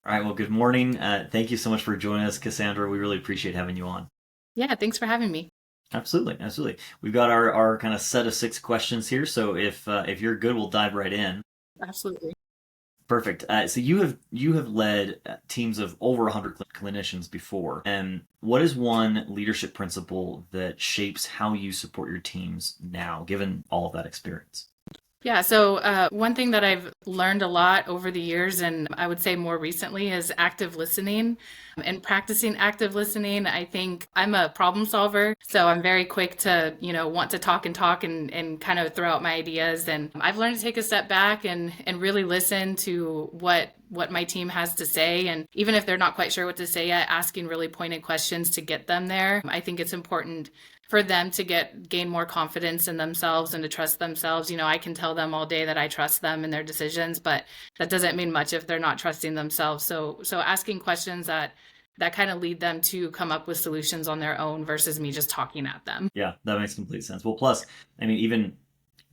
All right. Well, good morning. Thank you so much for joining us, Cassandra. We really appreciate having you on. Yeah, thanks for having me. Absolutely, absolutely. We've got our kind of set of six questions here, so if you're good, we'll dive right in. Absolutely. Perfect. So you have led teams of over 100 clinicians before, and what is one leadership principle that shapes how you support your teams now, given all of that experience? Yeah, so one thing that I've learned a lot over the years, and I would say more recently, is active listening and practicing active listening. I think I'm a problem solver, so I'm very quick to, want to talk and talk and kind of throw out my ideas. And I've learned to take a step back and really listen to what my team has to say. And even if they're not quite sure what to say yet, asking really pointed questions to get them there. I think it's important for them to gain more confidence in themselves and to trust themselves. I can tell them all day that I trust them in their decisions, but that doesn't mean much if they're not trusting themselves. So asking questions that kind of lead them to come up with solutions on their own versus me just talking at them. Yeah, that makes complete sense. Well, plus, I mean, even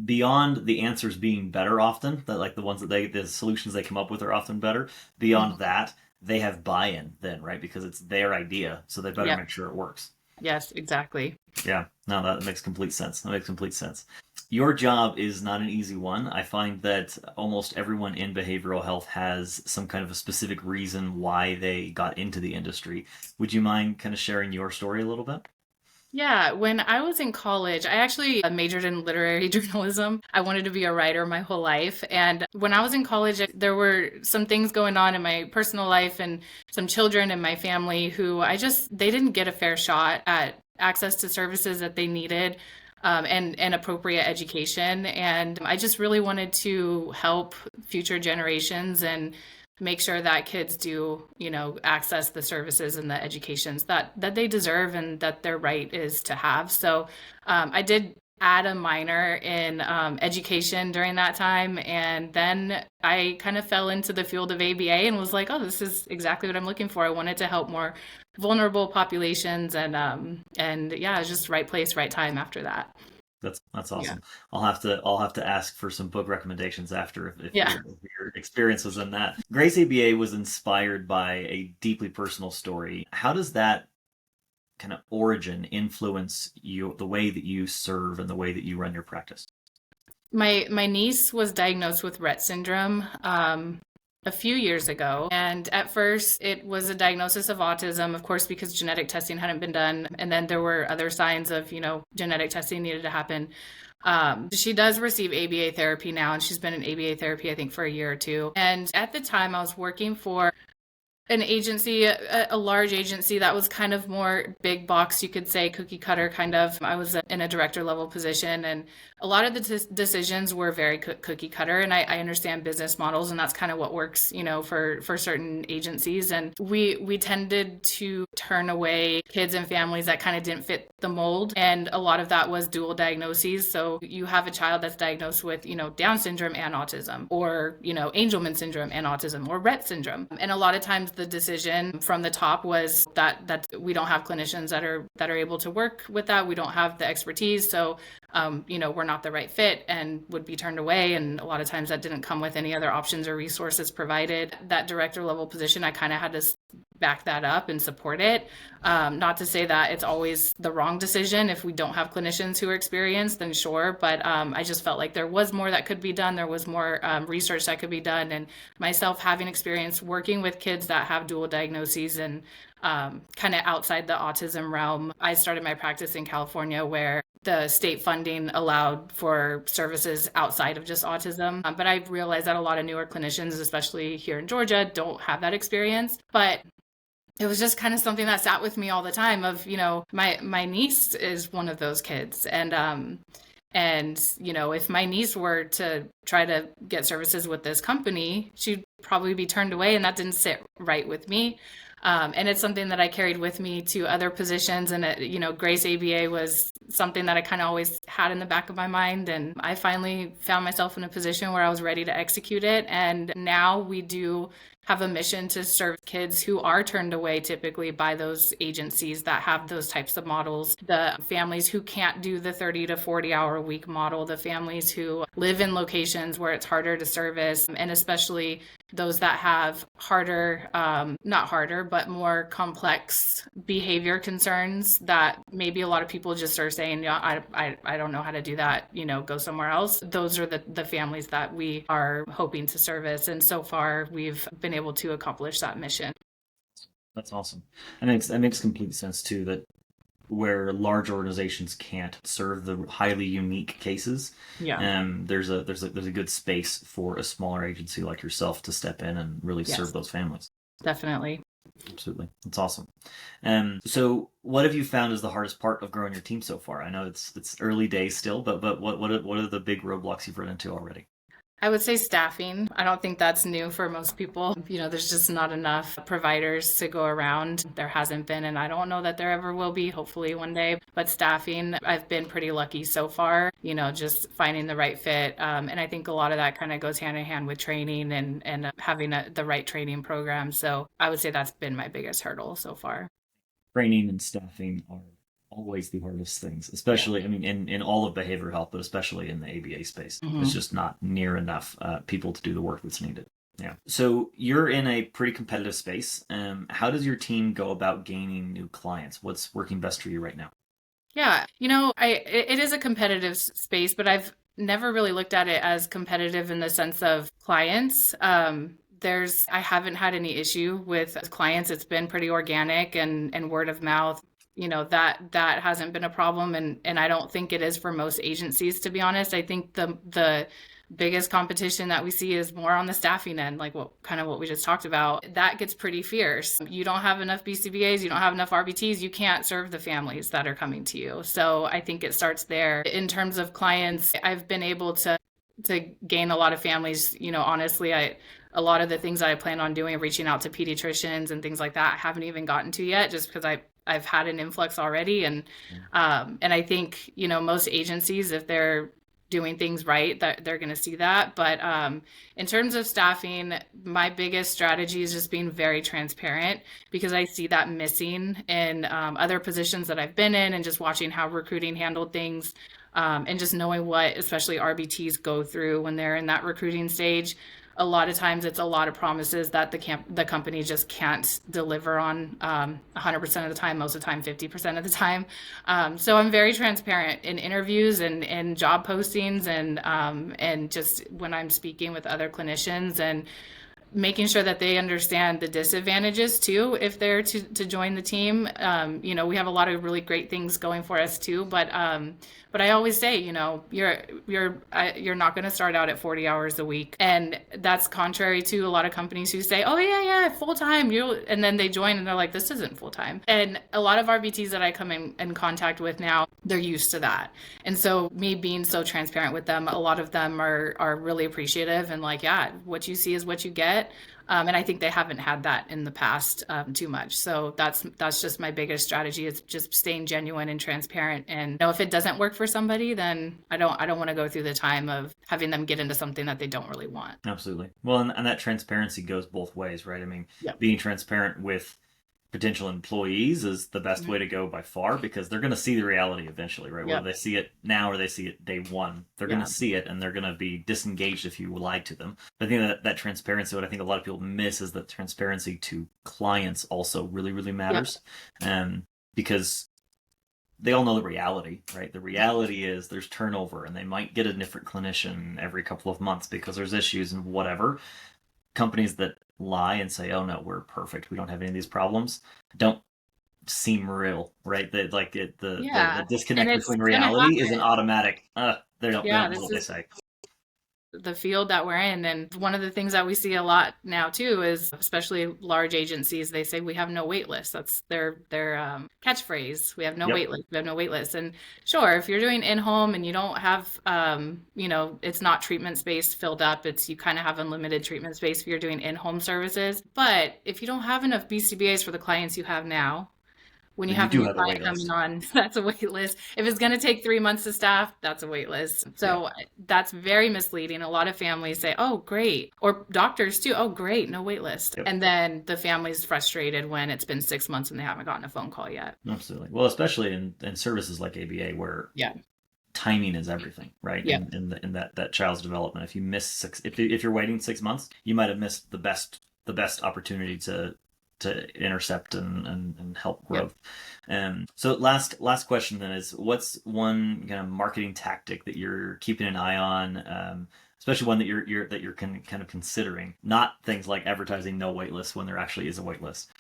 beyond the answers being better often, that like the solutions they come up with are often better. Beyond Mhm. that, they have buy-in then, right? Because it's their idea, so they better Yep. make sure it works. Yes, exactly. Yeah, no, that makes complete sense. That makes complete sense. Your job is not an easy one. I find that almost everyone in behavioral health has some kind of a specific reason why they got into the industry. Would you mind kind of sharing your story a little bit? Yeah, when I was in college, I actually majored in literary journalism. I wanted to be a writer my whole life. And when I was in college, there were some things going on in my personal life and some children in my family who they didn't get a fair shot at access to services that they needed. And appropriate education. And I just really wanted to help future generations and make sure that kids do, access the services and the educations that they deserve and that their right is to have. So I did add a minor in education during that time. And then I kind of fell into the field of ABA and was like, oh, this is exactly what I'm looking for. I wanted to help more vulnerable populations and yeah, it was just right place, right time after that. That's Yeah. awesome. I'll have to ask for some book recommendations after Yeah. if your experience was in that. Grace ABA was inspired by a deeply personal story. How does that kind of origin influence you, the way that you serve and the way that you run your practice? My niece was diagnosed with Rett syndrome a few years ago, and at first it was a diagnosis of autism, of course, because genetic testing hadn't been done, and then there were other signs of genetic testing needed to happen. She does receive ABA therapy now, and she's been in ABA therapy I think for a year or two. And at the time, I was working for an agency, a large agency that was kind of more big box, you could say, cookie cutter kind of. I was in a director level position, and a lot of the decisions were very cookie cutter. And I understand business models, and that's kind of what works, for certain agencies. And we tended to turn away kids and families that kind of didn't fit the mold, and a lot of that was dual diagnoses. So you have a child that's diagnosed with, Down syndrome and autism, or Angelman syndrome and autism, or Rett syndrome. And a lot of times the decision from the top was that we don't have clinicians that are able to work with that. We don't have the expertise, so we're not the right fit and would be turned away. And a lot of times that didn't come with any other options or resources provided. That director level position, I kind of had to back that up and support it. Not to say that it's always the wrong decision. If we don't have clinicians who are experienced, then sure. But I just felt like there was more that could be done. There was more research that could be done. And myself having experience working with kids that have dual diagnoses and kind of outside the autism realm, I started my practice in California where the state funding allowed for services outside of just autism. But I realized that a lot of newer clinicians, especially here in Georgia, don't have that experience. But it was just kind of something that sat with me all the time of, my niece is one of those kids. And if my niece were to try to get services with this company, she'd probably be turned away, and that didn't sit right with me. And it's something that I carried with me to other positions. And, Grace ABA was something that I kind of always had in the back of my mind. And I finally found myself in a position where I was ready to execute it. And now we do have a mission to serve kids who are turned away typically by those agencies that have those types of models. The families who can't do the 30 to 40-hour a week model, the families who live in locations where it's harder to service, and especially those that have harder, not harder, but more complex behavior concerns that maybe a lot of people just are saying, yeah, I don't know how to do that, go somewhere else. Those are the families that we are hoping to service. And so far, we've been able to accomplish that mission. That's awesome. That makes complete sense too. That where large organizations can't serve the highly unique cases, Yeah. there's a good space for a smaller agency like yourself to step in and really serve Yes, those families. definitely. Absolutely, that's awesome. So what have you found is the hardest part of growing your team so far? I know it's early days still, but what are the big roadblocks you've run into already? I would say staffing. I don't think that's new for most people. There's just not enough providers to go around. There hasn't been, and I don't know that there ever will be, hopefully one day. But staffing, I've been pretty lucky so far, just finding the right fit. And I think a lot of that kind of goes hand in hand with training and having the right training program. So I would say that's been my biggest hurdle so far. Training and staffing are always the hardest things, Yeah. especially, I mean, in all of behavioral health, but especially in the ABA space. There's Hmm. just not near enough people to do the work that's needed. Yeah. So you're in a pretty competitive space. How does your team go about gaining new clients? What's working best for you right now? Yeah, it is a competitive space, but I've never really looked at it as competitive in the sense of clients. I haven't had any issue with clients. It's been pretty organic and word of mouth. That hasn't been a problem, and I don't think it is for most agencies, to be honest. I think the biggest competition that we see is more on the staffing end, like what we just talked about. That gets pretty fierce. You don't have enough BCBAs, you don't have enough RBTs, you can't serve the families that are coming to you. So I think it starts there. In terms of clients, I've been able to gain a lot of families. Honestly, a lot of the things that I plan on doing, reaching out to pediatricians and things like that, I haven't even gotten to yet, just because I've had an influx already, and I think most agencies, if they're doing things right, that they're going to see that. But in terms of staffing, my biggest strategy is just being very transparent, because I see that missing in other positions that I've been in, and just watching how recruiting handled things, and just knowing what especially RBTs go through when they're in that recruiting stage. A lot of times it's a lot of promises that the company just can't deliver on 100% of the time, most of the time 50% of the time. So I'm very transparent in interviews and job postings, and just when I'm speaking with other clinicians, and making sure that they understand the disadvantages too if they're to join the team. We have a lot of really great things going for us too, but I always say, you're not going to start out at 40 hours a week, and that's contrary to a lot of companies who say, oh yeah, full time, and then they join and they're like, this isn't full time. And a lot of RBTs that I come in contact with now, they're used to that, and so me being so transparent with them, a lot of them are really appreciative and like, yeah, what you see is what you get. And I think they haven't had that in the past too much. So that's just my biggest strategy, is just staying genuine and transparent. And if it doesn't work for somebody, then I don't want to go through the time of having them get into something that they don't really want. Absolutely. Well, and that transparency goes both ways, right? I mean, Yep. being transparent with potential employees is the best way to go by far, because they're going to see the reality eventually, right? Whether Yep. they see it now or they see it day one, they're going Yeah. to see it, and they're going to be disengaged if you lied to them. But I think that transparency, what I think a lot of people miss, is that transparency to clients also really, really Yep. matters. Because they all know the reality, right? The reality is there's turnover, and they might get a different clinician every couple of months because there's issues and whatever. Companies that lie and say, "Oh no, we're perfect. We don't have any of these problems," don't seem real, right? That like the Yeah. And disconnect it's between gonna reality is an happen. automatic. They don't Yeah, know this what they is say. the field that we're in. And one of the things that we see a lot now too is, especially large agencies, they say we have no wait list. That's their catchphrase. We have no Yep. wait list. We have no wait list. And sure, if you're doing in home and you don't have, it's not treatment space filled up. It's you kind of have unlimited treatment space if you're doing in home services. But if you don't have enough BCBAs for the clients you have now, when you Then you have a do new have a client wait coming list. on, that's a wait list. If it's going to take 3 months to staff, that's a wait list. Yeah. So that's very misleading. A lot of families say, oh, great. Or doctors too. Oh, great. No wait list. Yep. And then the family's frustrated when it's been 6 months and they haven't gotten a phone call yet. Absolutely. Well, especially in services like ABA, where Yeah. timing is everything, right? Yeah. In that child's development. If you miss if you're waiting 6 months, you might have missed the best opportunity to intercept and help Yep. growth. So last question then is, what's one kind of marketing tactic that you're keeping an eye on, especially one that you're kind of considering? Not things like advertising no wait list when there actually is a wait list.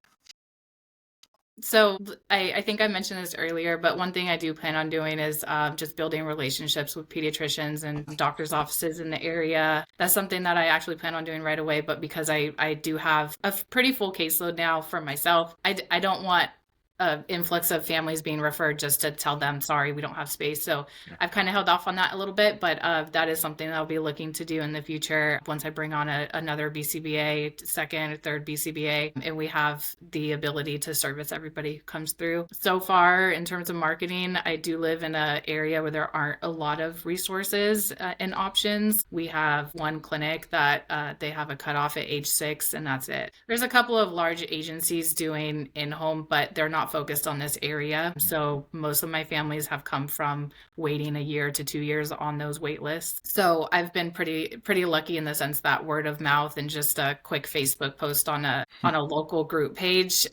So I think I mentioned this earlier, but one thing I do plan on doing is just building relationships with pediatricians and doctors' offices in the area. That's something that I actually plan on doing right away. But because I do have a pretty full caseload now for myself, I don't want an influx of families being referred just to tell them, sorry, we don't have space. So Yeah. I've kind of held off on that a little bit, but that is something that I'll be looking to do in the future once I bring on another BCBA, second or third BCBA, and we have the ability to service everybody who comes through. So far, in terms of marketing, I do live in an area where there aren't a lot of resources and options. We have one clinic that they have a cutoff at age 6, and that's it. There's a couple of large agencies doing in-home, but they're not focused on this area. So most of my families have come from waiting a year to 2 years on those wait lists. So I've been pretty lucky in the sense that word of mouth and just a quick Facebook post on a local group page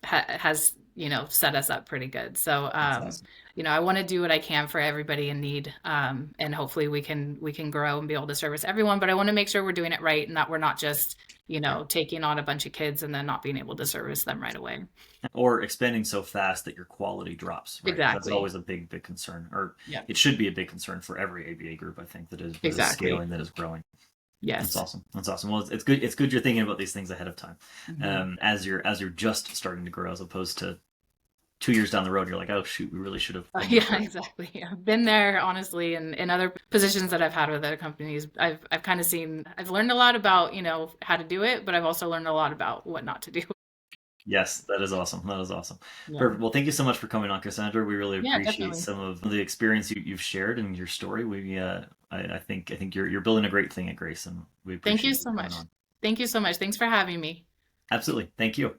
has set us up pretty good. So That's awesome. I want to do what I can for everybody in need, and hopefully we can grow and be able to service everyone. But I want to make sure we're doing it right and that we're not just Yeah. taking on a bunch of kids and then not being able to service them right away. Or expanding so fast that your quality drops, right? Because that's Exactly. always a big concern, or Yeah. it should be a big concern for every ABA group, I think, that is Exactly. scaling, that is growing. That's Yes. awesome. That's awesome. Well, it's good. It's good you're thinking about these things ahead of time, Mhm. as you're just starting to grow, as opposed to 2 years down the road, you're like, oh shoot, we really should have done this Yeah, right. exactly. I've been there honestly, and in other positions that I've had with other companies, I've kind of seen, I've learned a lot about, how to do it, but I've also learned a lot about what not to do. Yes, that is awesome. That is awesome. Yeah. Perfect. Well, thank you so much for coming on, Cassandra. We really Yeah, appreciate definitely. some of the experience you've shared and your story. I think you're building a great thing at Grace, and we Thank appreciate you you so coming much. on. Thank you so much. Thanks for having me. Absolutely. Thank you.